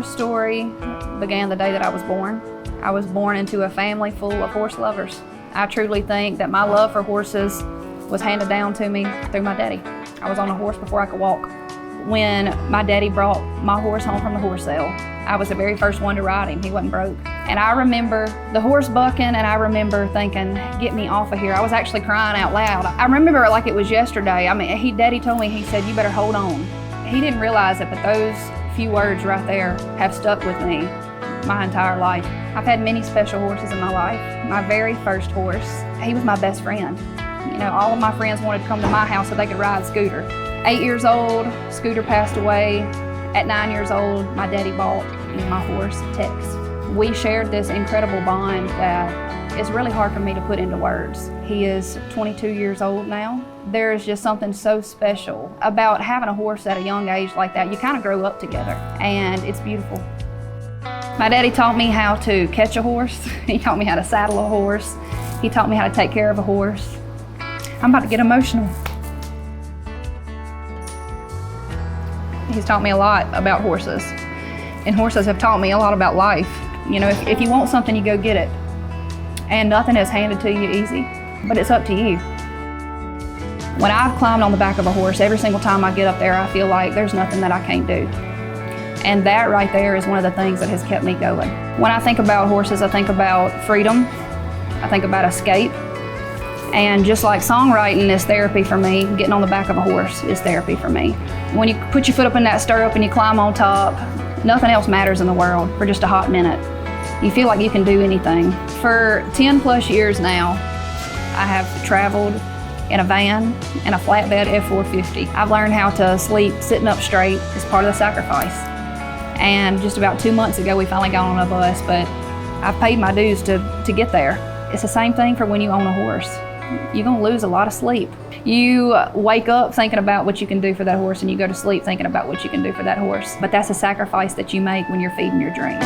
horse story began the day that I was born. I was born into a family full of horse lovers. I truly think that my love for horses was handed down to me through my daddy. I was on a horse before I could walk. When my daddy brought my horse home from the horse sale, I was the very first one to ride him. He wasn't broke. And I remember the horse bucking, and I remember thinking, get me off of here. I was actually crying out loud. I remember it like it was yesterday. I mean, Daddy told me, he said, you better hold on. He didn't realize it, but those few words right there have stuck with me my entire life. I've had many special horses in my life. My very first horse, he was my best friend. You know, all of my friends wanted to come to my house so they could ride Scooter. 8 years old, Scooter passed away. At 9 years old, my daddy bought me my horse, Tex. We shared this incredible bond that is really hard for me to put into words. He is 22 years old now. There is just something so special about having a horse at a young age like that. You kind of grow up together, and it's beautiful. My daddy taught me how to catch a horse. He taught me how to saddle a horse. He taught me how to take care of a horse. I'm about to get emotional. He's taught me a lot about horses, and horses have taught me a lot about life. You know, if you want something, you go get it. And nothing is handed to you easy, but it's up to you. When I've climbed on the back of a horse, every single time I get up there, I feel like there's nothing that I can't do. And that right there is one of the things that has kept me going. When I think about horses, I think about freedom. I think about escape. And just like songwriting is therapy for me, getting on the back of a horse is therapy for me. When you put your foot up in that stirrup and you climb on top, nothing else matters in the world for just a hot minute. You feel like you can do anything. For 10 plus years now, I have traveled in a van and a flatbed F450. I've learned how to sleep sitting up straight as part of the sacrifice. And just about 2 months ago, we finally got on a bus, but I've paid my dues to get there. It's the same thing for when you own a horse. You're gonna lose a lot of sleep. You wake up thinking about what you can do for that horse, and you go to sleep thinking about what you can do for that horse. But that's a sacrifice that you make when you're feeding your dreams.